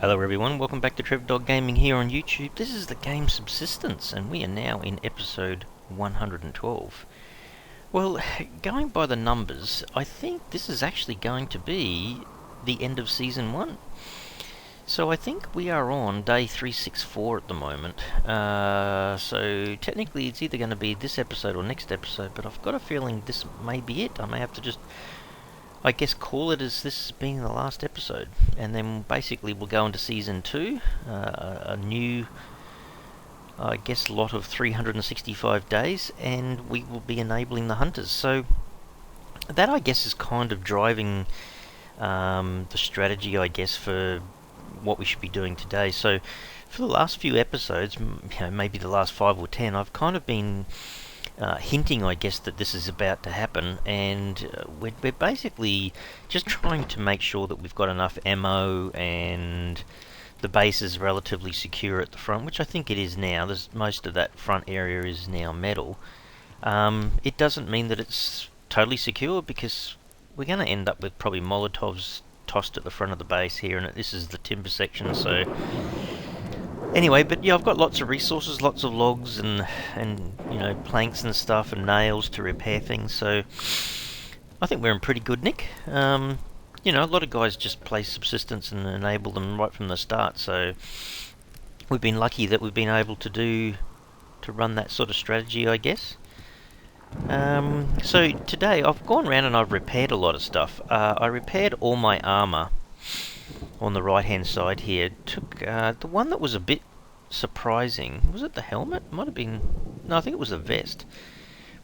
Hello everyone, welcome back to Trev Dog Gaming here on YouTube. This is the game Subsistence and we are now in episode 112. Well, going by the numbers, I think this is actually going to be the end of Season 1. So I think we are on day 364 at the moment. So technically it's either going to be this episode or next episode, but I've got a feeling this may be it. I may have to just call it as this being the last episode, and then basically we'll go into Season 2, a new, lot of 365 days, and we will be enabling the hunters. So that, I guess, is kind of driving the strategy, I guess, for what we should be doing today. So for the last few episodes, maybe the last 5 or 10, I've kind of been hinting, I guess, that this is about to happen, and we're basically just trying to make sure that we've got enough ammo and the base is relatively secure at the front, which I think it is now. Most of that front area is now metal. It doesn't mean that it's totally secure, because we're going to end up with probably Molotovs tossed at the front of the base here, and this is the timber section, so anyway, but yeah, I've got lots of resources, lots of logs and planks and stuff and nails to repair things, so I think we're in pretty good nick. A lot of guys just play Subsistence and enable them right from the start, so we've been lucky that we've been able to run that sort of strategy, I guess. So today I've gone around and I've repaired a lot of stuff. I repaired all my armour on the right hand side here. Took the one that was a bit surprising. Was it the helmet? Might have been. No, I think it was the vest.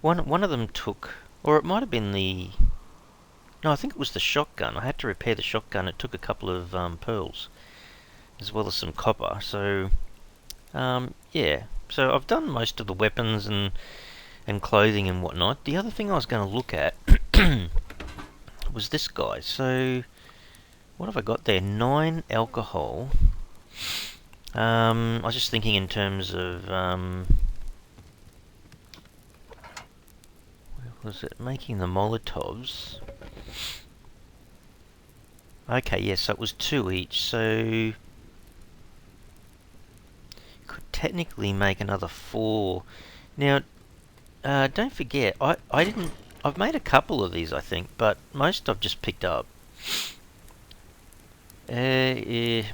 One of them took, or it might have been the. No, I think it was the shotgun. I had to repair the shotgun. It took a couple of pearls, as well as some copper. So, yeah. So I've done most of the weapons and clothing and whatnot. The other thing I was going to look at was this guy. So what have I got there? 9 alcohol. I was just thinking in terms of where was it? Making the Molotovs. Okay, yes, so it was 2 each, so could technically make another 4. Now, don't forget, I've made a couple of these, I think, but most I've just picked up. I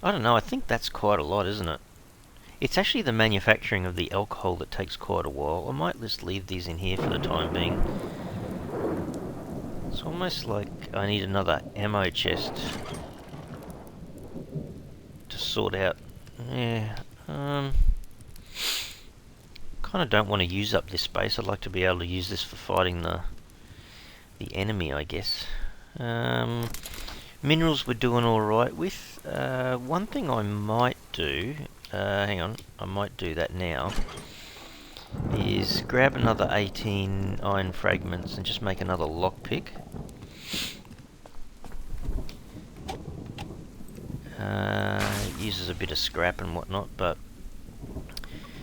don't know, I think that's quite a lot, isn't it? It's actually the manufacturing of the alcohol that takes quite a while. I might just leave these in here for the time being. It's almost like I need another ammo chest to sort out. Yeah, kind of don't want to use up this space. I'd like to be able to use this for fighting the enemy, I guess. Minerals we're doing alright with. One thing I might do, hang on, I might do that now, is grab another 18 iron fragments and just make another lockpick. It uses a bit of scrap and whatnot, but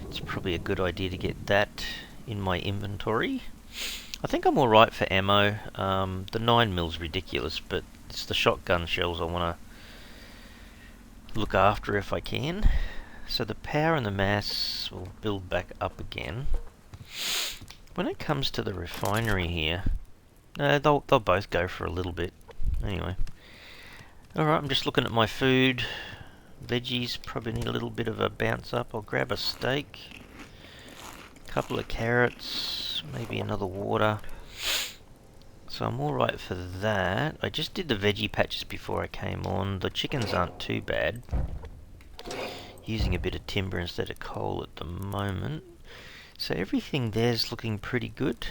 it's probably a good idea to get that in my inventory. I think I'm alright for ammo. The 9mm ridiculous, but it's the shotgun shells I want to look after if I can. So the power and the mass will build back up again. When it comes to the refinery here, they'll both go for a little bit. Anyway. Alright, I'm just looking at my food. Veggies probably need a little bit of a bounce up. I'll grab a steak, a couple of carrots, maybe another water. So I'm alright for that. I just did the veggie patches before I came on. The chickens aren't too bad. Using a bit of timber instead of coal at the moment. So everything there's looking pretty good.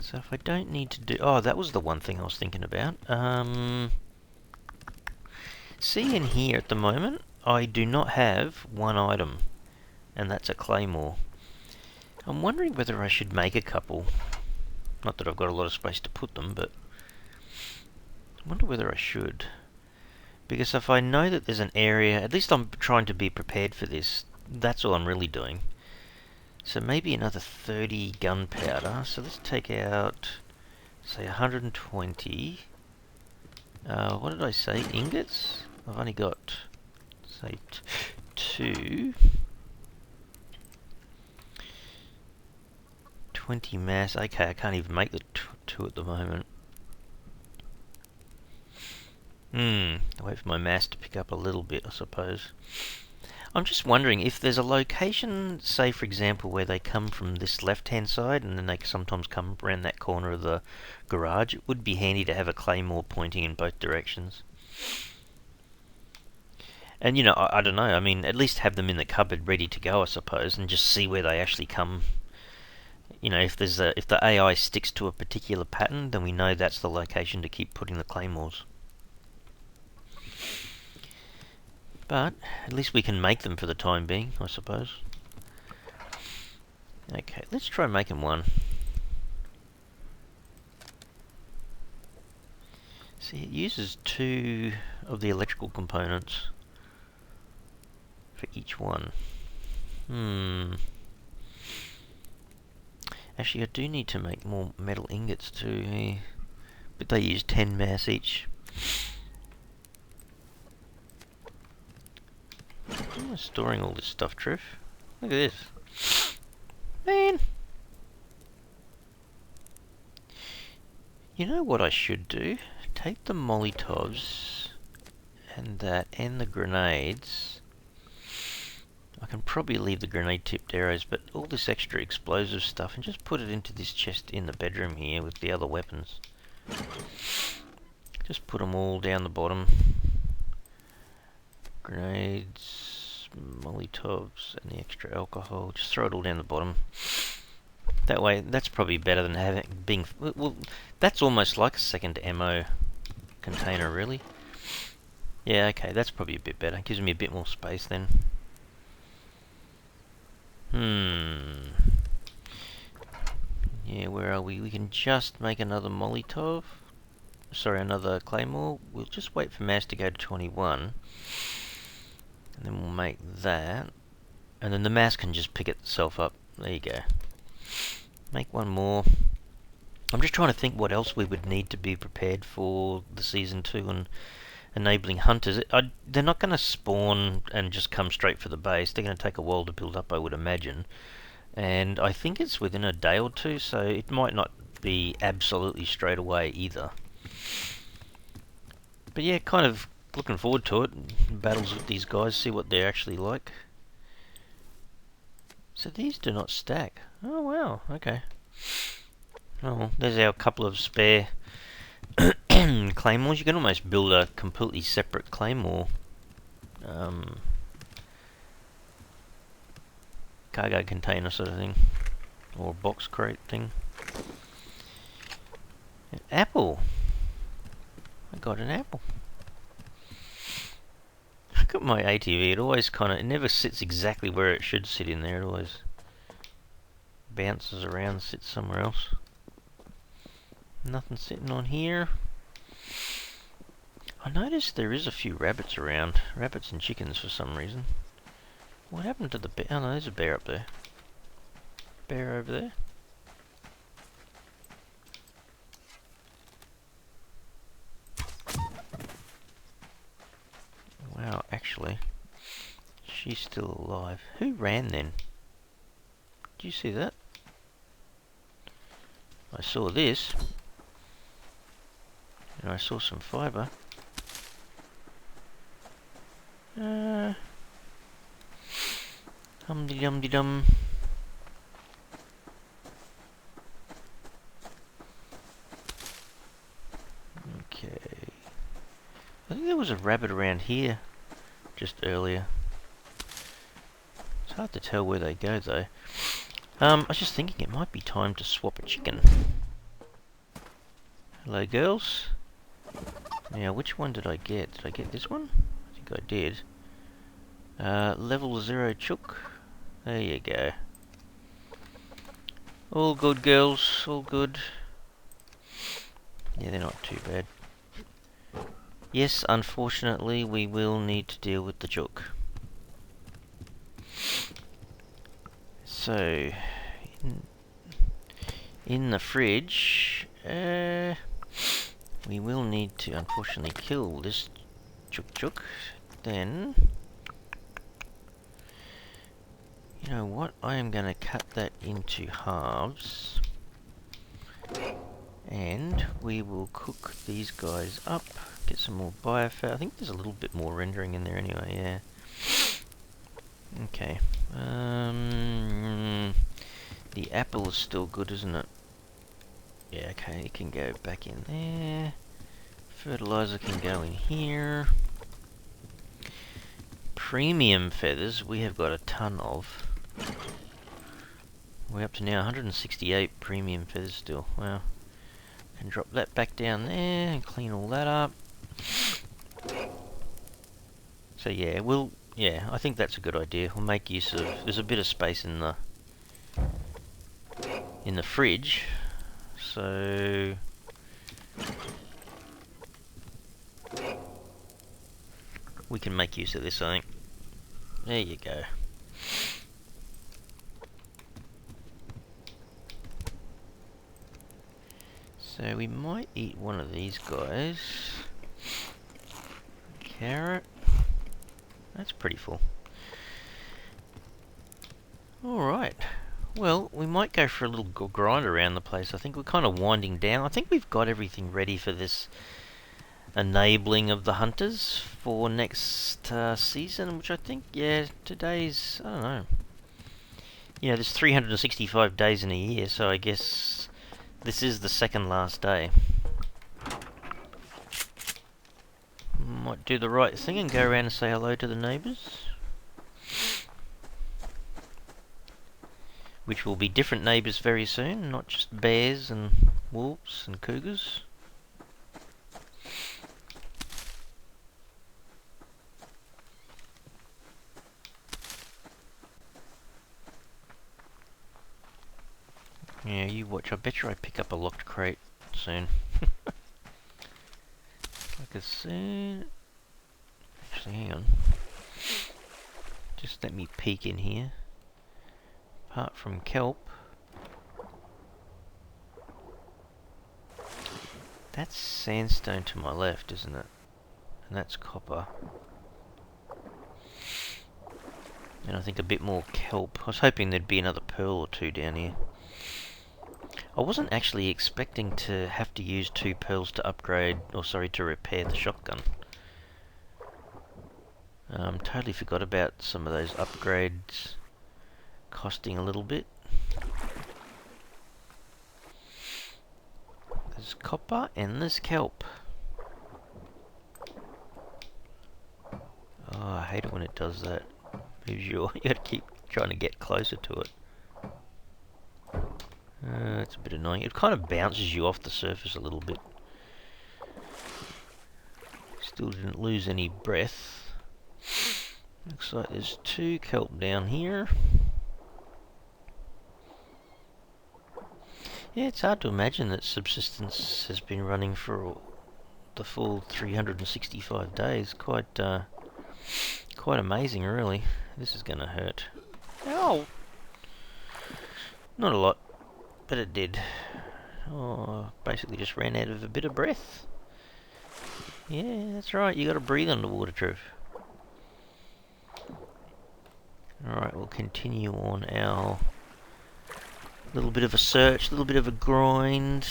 So if I don't need to do... Oh, that was the one thing I was thinking about. See, in here at the moment, I do not have one item. And that's a claymore. I'm wondering whether I should make a couple. Not that I've got a lot of space to put them, but I wonder whether I should. Because if I know that there's an area, at least I'm trying to be prepared for this. That's all I'm really doing. So maybe another 30 gunpowder. So let's take out say 120. What did I say? Ingots? I've only got, say, 2. 20 mass. Okay, I can't even make the 2 at the moment. I'll wait for my mass to pick up a little bit, I suppose. I'm just wondering if there's a location, say for example, where they come from this left-hand side and then they sometimes come around that corner of the garage. It would be handy to have a claymore pointing in both directions. And you know, I don't know, I mean, at least have them in the cupboard ready to go, I suppose, and just see where they actually come. You know, if the AI sticks to a particular pattern, then we know that's the location to keep putting the claymores. But at least we can make them for the time being, I suppose. Okay, let's try making one. See, it uses 2 of the electrical components for each one. Actually, I do need to make more metal ingots too. But they use 10 mass each. Where am I storing all this stuff, Triff? Look at this. Man! You know what I should do? Take the Molotovs and the grenades. I can probably leave the grenade-tipped arrows, but all this extra explosive stuff, and just put it into this chest in the bedroom here with the other weapons. Just put them all down the bottom. Grenades, Molotovs, and the extra alcohol. Just throw it all down the bottom. That way, that's probably better than being... Well, that's almost like a second ammo container, really. Yeah, okay, that's probably a bit better. Gives me a bit more space then. Yeah, where are we? We can just make another Molotov. Sorry, another Claymore. We'll just wait for mass to go to 21. And then we'll make that. And then the mass can just pick itself up. There you go. Make one more. I'm just trying to think what else we would need to be prepared for the Season 2 and enabling hunters. They're not going to spawn and just come straight for the base. They're going to take a while to build up, I would imagine. And I think it's within a day or two, so it might not be absolutely straight away either. But yeah, kind of looking forward to it. Battles with these guys, see what they're actually like. So these do not stack. Oh wow, okay. Oh, there's our couple of spare claymores. You can almost build a completely separate claymore cargo container sort of thing, or box crate thing. An apple. I got an apple. Look at my ATV. It always it never sits exactly where it should sit in there. It always bounces around, sits somewhere else. Nothing sitting on here. I noticed there is a few rabbits around. Rabbits and chickens for some reason. What happened to the bear? Oh no, there's a bear up there. Bear over there. Wow, actually, she's still alive. Who ran then? Did you see that? I saw this. And I saw some fibre. Hum-de-dum-de-dum. Okay. I think there was a rabbit around here just earlier. It's hard to tell where they go though. I was just thinking it might be time to swap a chicken. Hello girls. Now which one did I get? Did I get this one? I think I did. Level 0 chook. There you go. All good girls, all good. Yeah, they're not too bad. Yes, unfortunately we will need to deal with the chook. So, in the fridge, we will need to unfortunately kill this chook chook. Then, you know what? I am going to cut that into halves. And we will cook these guys up. Get some more biofat. I think there's a little bit more rendering in there anyway, yeah. Okay. The apple is still good, isn't it? Yeah, okay, it can go back in there. Fertilizer can go in here. Premium feathers, we have got a ton of. We're up to now 168 premium feathers still. Wow. Can drop that back down there and clean all that up. So yeah, I think that's a good idea. We'll make use of, there's a bit of space in the fridge, so we can make use of this, I think. There you go. So we might eat one of these guys. Carrot. That's pretty full. Alright. Well, we might go for a little grind around the place. I think we're kind of winding down. I think we've got everything ready for this enabling of the hunters for next season, which I think, yeah, today's, I don't know. You know, there's 365 days in a year, so I guess this is the second last day. Might do the right thing and go around and say hello to the neighbours. Which will be different neighbours very soon, not just bears and wolves and cougars. Yeah, you watch. I bet you I pick up a locked crate soon. Like as soon... Actually, hang on. Just let me peek in here. Apart from kelp, that's sandstone to my left, isn't it? And that's copper. And I think a bit more kelp. I was hoping there'd be another pearl or two down here. I wasn't actually expecting to have to use 2 pearls to upgrade, or sorry, to repair the shotgun. Totally forgot about some of those upgrades costing a little bit. There's copper and there's kelp. Oh, I hate it when it does that. You gotta keep trying to get closer to it. It's a bit annoying. It kind of bounces you off the surface a little bit. Still didn't lose any breath. Looks like there's 2 kelp down here. Yeah, it's hard to imagine that Subsistence has been running for the full 365 days. Quite amazing, really. This is gonna hurt. Ow! Not a lot, but it did. Oh, basically just ran out of a bit of breath. Yeah, that's right, you gotta breathe underwater, Trev. Alright, we'll continue on our little bit of a search, little bit of a grind.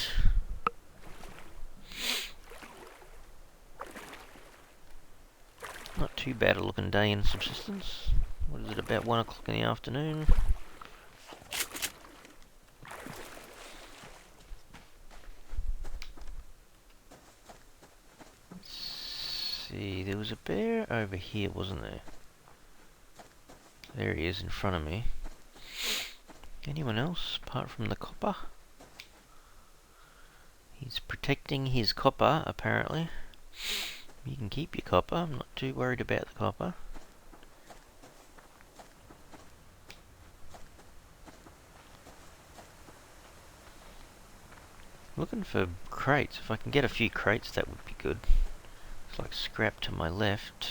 Not too bad a looking day in Subsistence. What is it, about 1 o'clock in the afternoon? Let's see, there was a bear over here, wasn't there? There he is in front of me. Anyone else apart from the copper? He's protecting his copper, apparently. You can keep your copper, I'm not too worried about the copper. Looking for crates. If I can get a few crates, that would be good. It's like scrap to my left.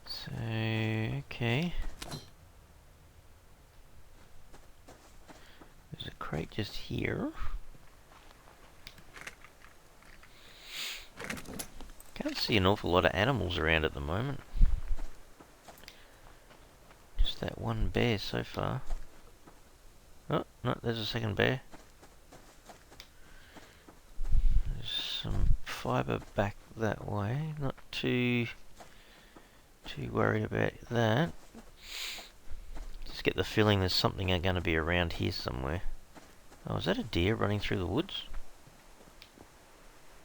So, okay. There's a crate just here. Can't see an awful lot of animals around at the moment. Just that one bear so far. Oh, no, there's a second bear. There's some fibre back that way. Not too worried about that. Just get the feeling there's something going to be around here somewhere. Oh, is that a deer running through the woods?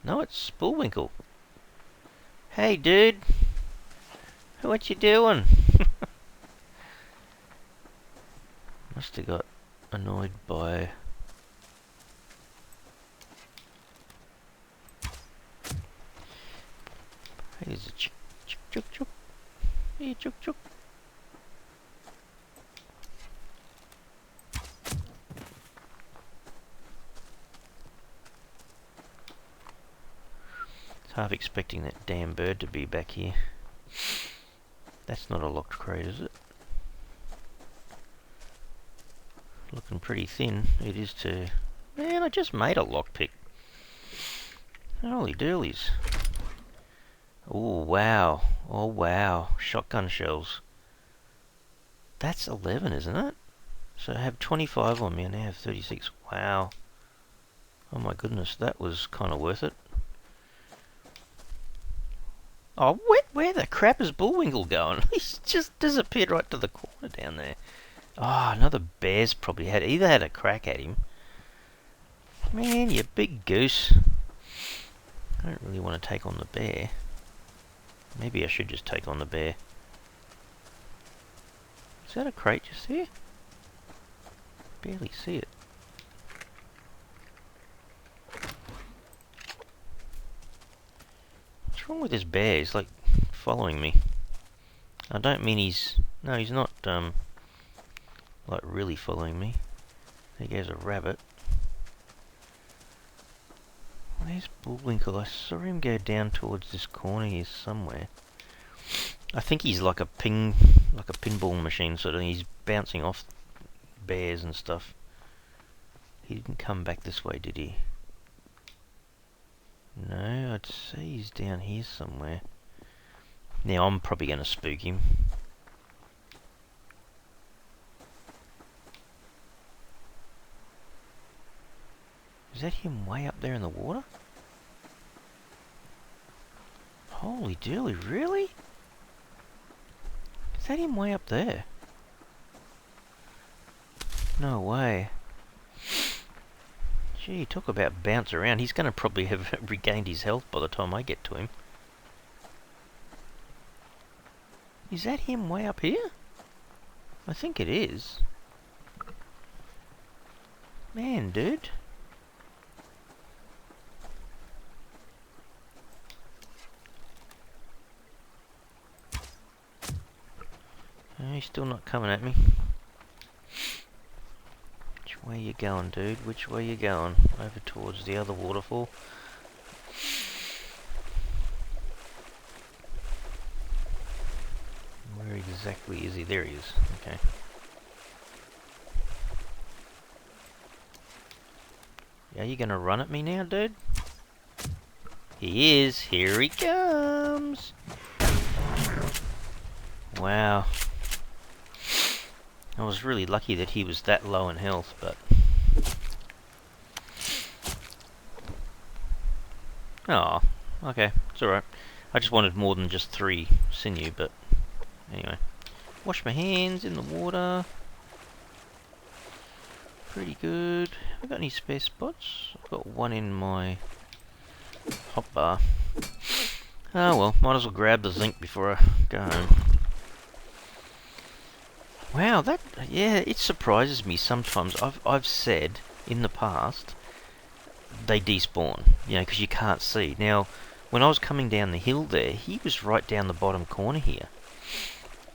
No, it's Bullwinkle. Hey, dude. What you doing? Must have got annoyed by... Hey, there's a chick, chick, chick, chick. Hey, chick, chick. Half expecting that damn bird to be back here. That's not a locked crate, is it? Looking pretty thin. It is too. Man, I just made a lockpick. Holy doolies. Oh, wow. Oh, wow. Shotgun shells. That's 11, isn't it? So I have 25 on me and I have 36. Wow. Oh my goodness, that was kind of worth it. Oh, where the crap is Bullwinkle going? He's just disappeared right to the corner down there. Oh, another bear's probably either had a crack at him. Man, you big goose. I don't really want to take on the bear. Maybe I should just take on the bear. Is that a crate just there? Barely see it. What's wrong with this bear? He's like following me. I don't mean he's... No, he's not like really following me. There goes a rabbit. Where's Bullwinkle? I saw him go down towards this corner here somewhere. I think he's like a pinball machine sort of thing. He's bouncing off bears and stuff. He didn't come back this way, did he? No, I'd say he's down here somewhere. Now I'm probably going to spook him. Is that him way up there in the water? Holy dooly, really? Is that him way up there? No way. Gee, talk about bounce around. He's going to probably have regained his health by the time I get to him. Is that him way up here? I think it is. Man, dude. Oh, he's still not coming at me. Which way you going, dude? Which way you going? Over towards the other waterfall. Where exactly is he? There he is. Okay. Are you gonna run at me now, dude? He is. Here he comes. Wow. I was really lucky that he was that low in health, but... Oh, okay. It's alright. I just wanted more than just 3 sinew, but... Anyway. Wash my hands in the water. Pretty good. Have I got any spare spots? I've got one in my hotbar. Oh well, might as well grab the zinc before I go home. Wow, yeah, it surprises me sometimes. I've said in the past they despawn, you know, because you can't see. Now, when I was coming down the hill there, he was right down the bottom corner here.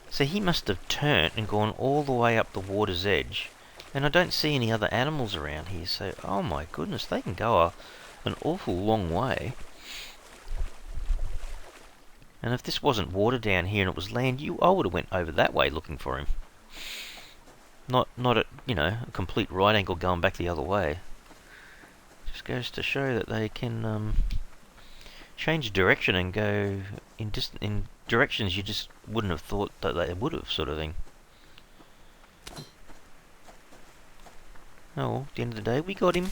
So he must have turned and gone all the way up the water's edge. And I don't see any other animals around here, so, oh my goodness, they can go an awful long way. And if this wasn't water down here and it was land, I would have went over that way looking for him. Not at, a complete right angle going back the other way. Just goes to show that they can change direction and go in directions you just wouldn't have thought that they would have, sort of thing. Oh, well, at the end of the day, we got him.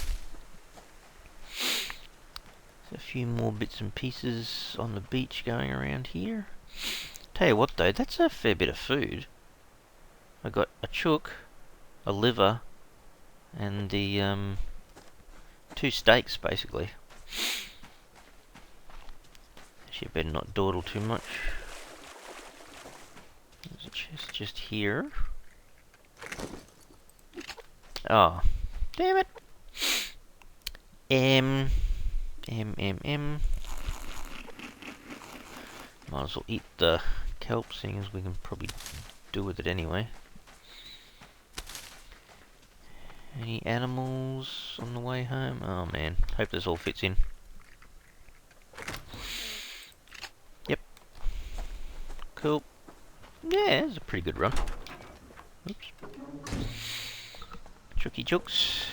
There's a few more bits and pieces on the beach going around here. Tell you what though, that's a fair bit of food. I got a chook, a liver, and the 2 steaks basically. Actually, I better not dawdle too much. There's a chest just here. Oh, damn it. M. Might as well eat the kelp, seeing as we can probably do with it anyway. Any animals on the way home? Oh man, hope this all fits in. Yep. Cool. Yeah, it's a pretty good run. Oops. Chooky chooks.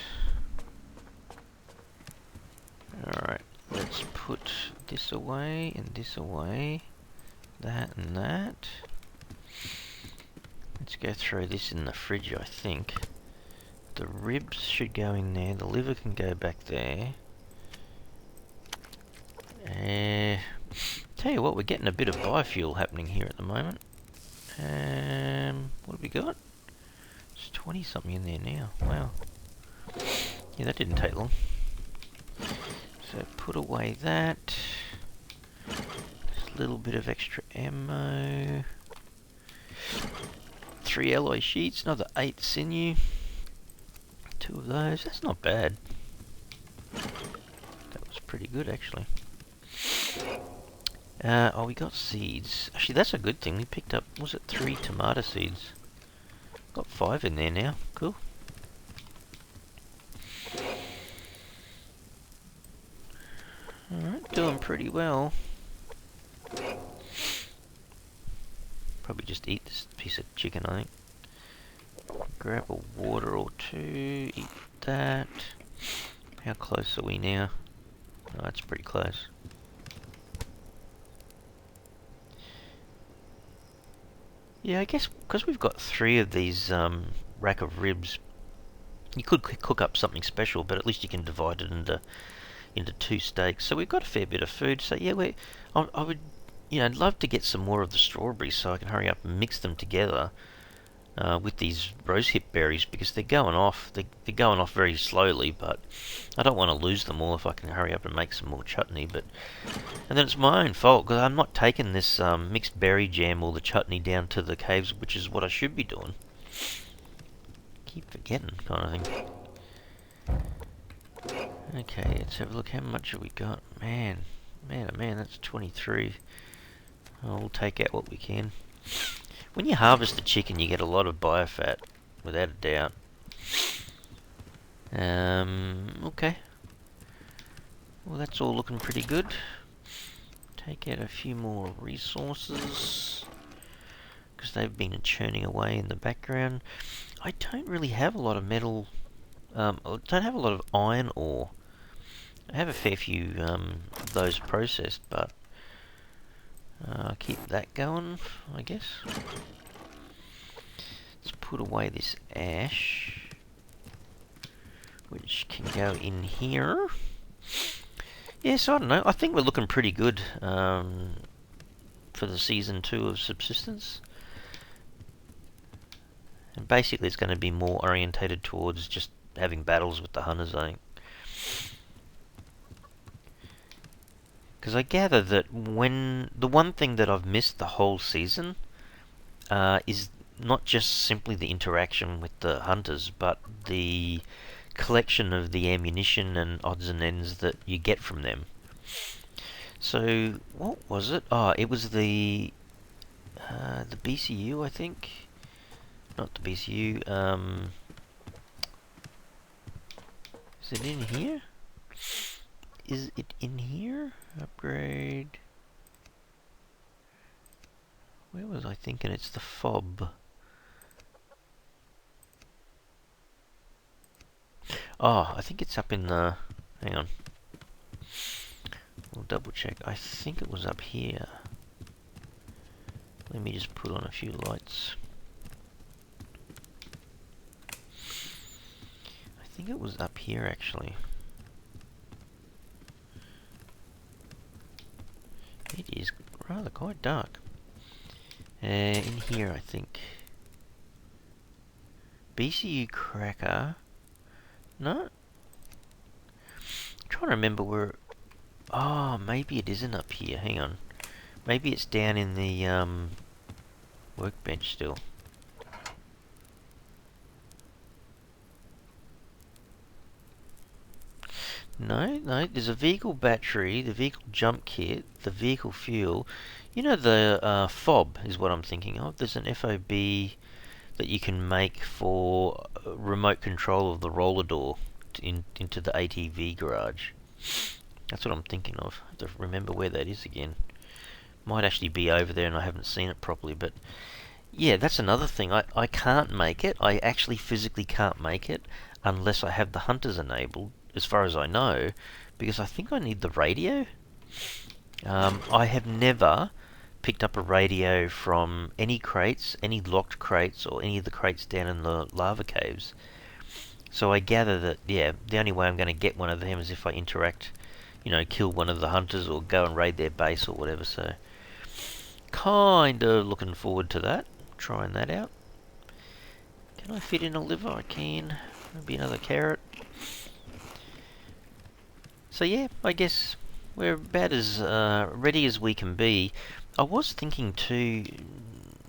Alright, let's put this away and this away. That and that. Let's go throw this in the fridge, I think. The ribs should go in there. The liver can go back there. Tell you what, we're getting a bit of biofuel happening here at the moment. What have we got? It's 20 something in there now. Wow. Yeah, that didn't take long. So put away that. Just a little bit of extra ammo. 3 alloy sheets, another 8 sinew. 2 of those, that's not bad. That was pretty good actually. Oh, we got seeds. Actually, that's a good thing. We picked up, was it 3 tomato seeds? Got 5 in there now. Cool. Alright, doing pretty well. Probably just eat this piece of chicken, I think. Grab a water or 2, eat that. How close are we now? Oh, that's pretty close. Yeah, I guess because we've got 3 of these rack of ribs, you could cook up something special, but at least you can divide it into 2 steaks. So we've got a fair bit of food. So yeah, I would, I'd love to get some more of the strawberries so I can hurry up and mix them together with these rosehip berries, because they're going off. They're going off very slowly, but I don't want to lose them all if I can hurry up and make some more chutney. And then it's my own fault because I'm not taking this mixed berry jam or the chutney down to the caves, which is what I should be doing. Keep forgetting, kind of thing. Okay, let's have a look. How much have we got? Man, oh man, that's 23. Oh, we'll take out what we can. When you harvest the chicken, you get a lot of biofat, without a doubt. Okay. Well, that's all looking pretty good. Take out a few more resources, because they've been churning away in the background. I don't really have a lot of metal. I don't have a lot of iron ore. I have a fair few of those processed, but keep that going, I guess. Let's put away this ash, which can go in here. Yes, I don't know. I think we're looking pretty good for the season 2 of Subsistence. And basically it's going to be more orientated towards just having battles with the hunters, I think. Because I gather that the one thing that I've missed the whole season is not just simply the interaction with the hunters, but the collection of the ammunition and odds and ends that you get from them. So, what was it? Oh, it was the BCU, I think. Not the BCU. Is it in here? Is it in here? Upgrade. Where was I thinking? It's the fob. Oh, I think it's up in the... Hang on. We'll double check. I think it was up here. Let me just put on a few lights. I think it was up here, actually. It is rather quite dark. In here, I think. BCU cracker. No? I'm trying to remember where... Oh, maybe it isn't up here. Hang on. Maybe it's down in the workbench still. No, there's a vehicle battery, the vehicle jump kit, the vehicle fuel. You know, the fob is what I'm thinking of. There's an FOB that you can make for remote control of the roller door into the ATV garage. That's what I'm thinking of. I have to remember where that is again. Might actually be over there and I haven't seen it properly, but yeah, that's another thing. I can't make it. I actually physically can't make it unless I have the hunters enabled, as far as I know, because I think I need the radio. I have never picked up a radio from any crates, any locked crates, or any of the crates down in the lava caves. So I gather that, yeah, the only way I'm going to get one of them is if I interact, you know, kill one of the hunters or go and raid their base or whatever. So kind of looking forward to that, trying that out. Can I fit in a liver? I can. Maybe another carrot. So yeah, I guess we're about as ready as we can be. I was thinking too,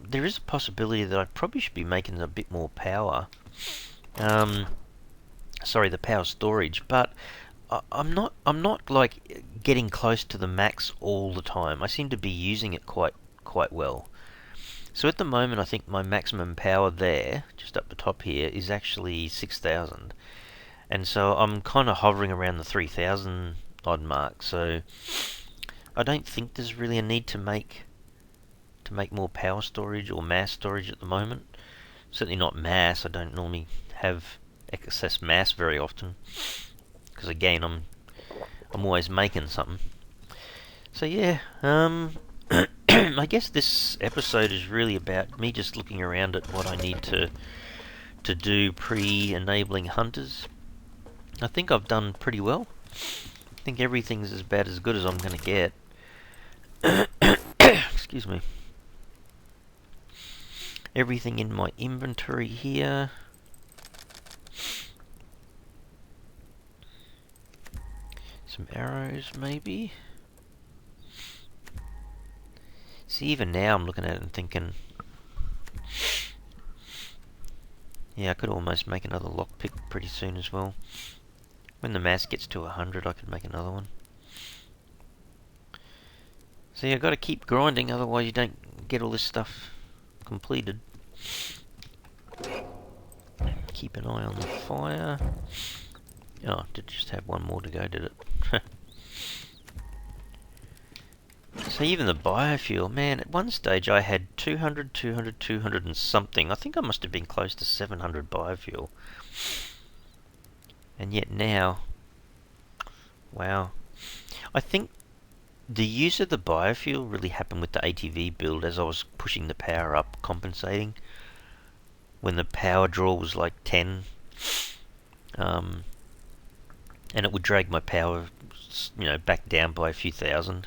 there is a possibility that I probably should be making a bit more power. Sorry, the power storage, but I'm not like getting close to the max all the time. I seem to be using it quite well. So at the moment, I think my maximum power there, just up the top here, is actually 6,000. And so I'm kind of hovering around the 3,000 odd mark. So I don't think there's really a need to make more power storage or mass storage at the moment. Certainly not mass. I don't normally have excess mass very often, because again, I'm always making something. So yeah, I guess this episode is really about me just looking around at what I need to do pre-enabling hunters. I think I've done pretty well. I think everything's about as good as I'm going to get. Excuse me. Everything in my inventory here. Some arrows, maybe. See, even now I'm looking at it and thinking, yeah, I could almost make another lockpick pretty soon as well. When the mass gets to 100, I could make another one. So yeah, I've got to keep grinding, otherwise you don't get all this stuff completed. Keep an eye on the fire. Oh, did just have one more to go, did it? So even the biofuel, man, at one stage I had 200 and something. I think I must have been close to 700 biofuel. And yet now, wow. I think the use of the biofuel really happened with the ATV build as I was pushing the power up, compensating. When the power draw was like 10, and it would drag my power, back down by a few thousand.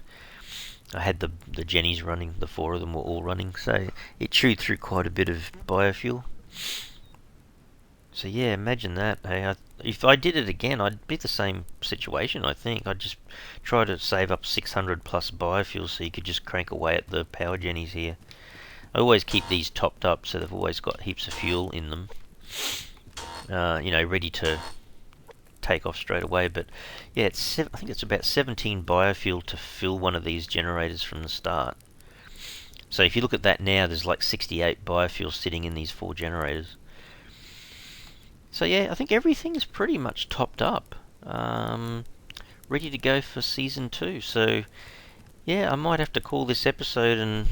I had the Jennies running, the 4 of them were all running, so it chewed through quite a bit of biofuel. So yeah, imagine that. Hey, if I did it again, I'd be the same situation, I think. I'd just try to save up 600 plus biofuel so you could just crank away at the power Jennies here. I always keep these topped up so they've always got heaps of fuel in them. Ready to take off straight away. But yeah, I think it's about 17 biofuel to fill one of these generators from the start. So if you look at that now, there's like 68 biofuel sitting in these 4 generators. So yeah, I think everything is pretty much topped up, ready to go for season 2. So yeah, I might have to call this episode, and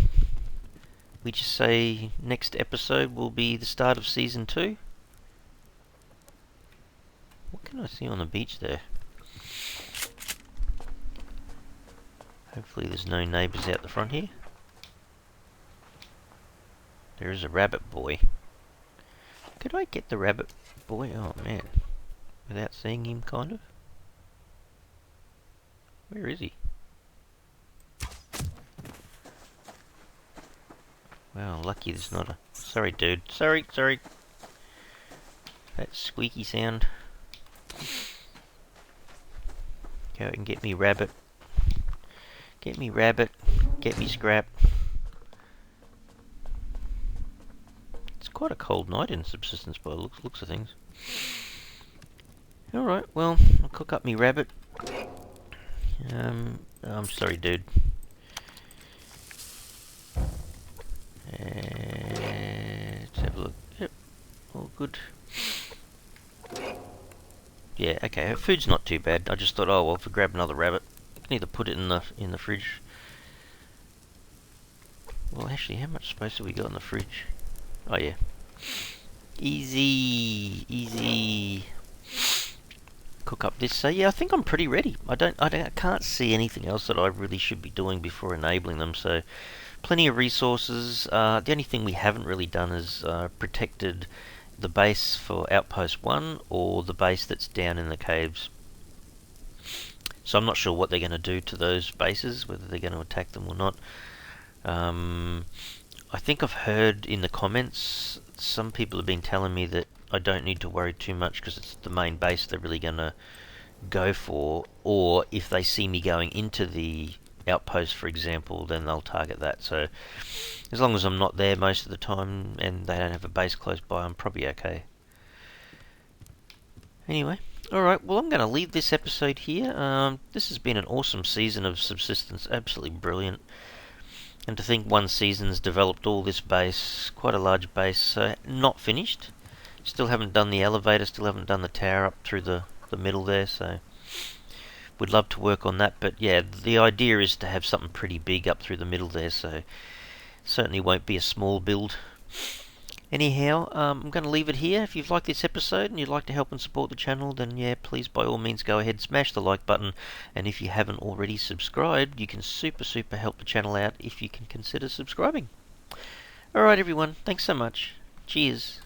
we just say next episode will be the start of season 2. What can I see on the beach there? Hopefully there's no neighbours out the front here. There is a rabbit boy. Could I get the rabbit boy? Oh man. Without seeing him, kind of? Where is he? Well, lucky there's not a... Sorry, dude. Sorry. That squeaky sound. Go and get me rabbit. Get me rabbit. Get me scrap. It's quite a cold night in Subsistence by the looks of things. Alright, well, I'll cook up me rabbit. I'm sorry, dude. Let's have a look. Yep, all good. Yeah, okay. Her food's not too bad. I just thought, oh well, if I grab another rabbit, I can either put it in the fridge. Well, actually, how much space have we got in the fridge? Oh yeah. Easy. Cook up this. So yeah, I think I'm pretty ready. I can't see anything else that I really should be doing before enabling them. So plenty of resources. The only thing we haven't really done is protected the base for Outpost 1 or the base that's down in the caves. So I'm not sure what they're going to do to those bases, whether they're going to attack them or not. I think I've heard in the comments some people have been telling me that I don't need to worry too much because it's the main base they're really going to go for, or if they see me going into the outpost, for example, then they'll target that. So as long as I'm not there most of the time and they don't have a base close by, I'm probably okay. Anyway, alright, well I'm going to leave this episode here. This has been an awesome season of Subsistence, absolutely brilliant. And to think one season's developed all this base, quite a large base, so not finished. Still haven't done the elevator, still haven't done the tower up through the middle there, so would love to work on that. But yeah, the idea is to have something pretty big up through the middle there, so certainly won't be a small build. Anyhow, I'm going to leave it here. If you've liked this episode and you'd like to help and support the channel, then yeah, please by all means go ahead, smash the like button, and if you haven't already subscribed, you can super help the channel out if you can consider subscribing. Alright everyone, thanks so much. Cheers.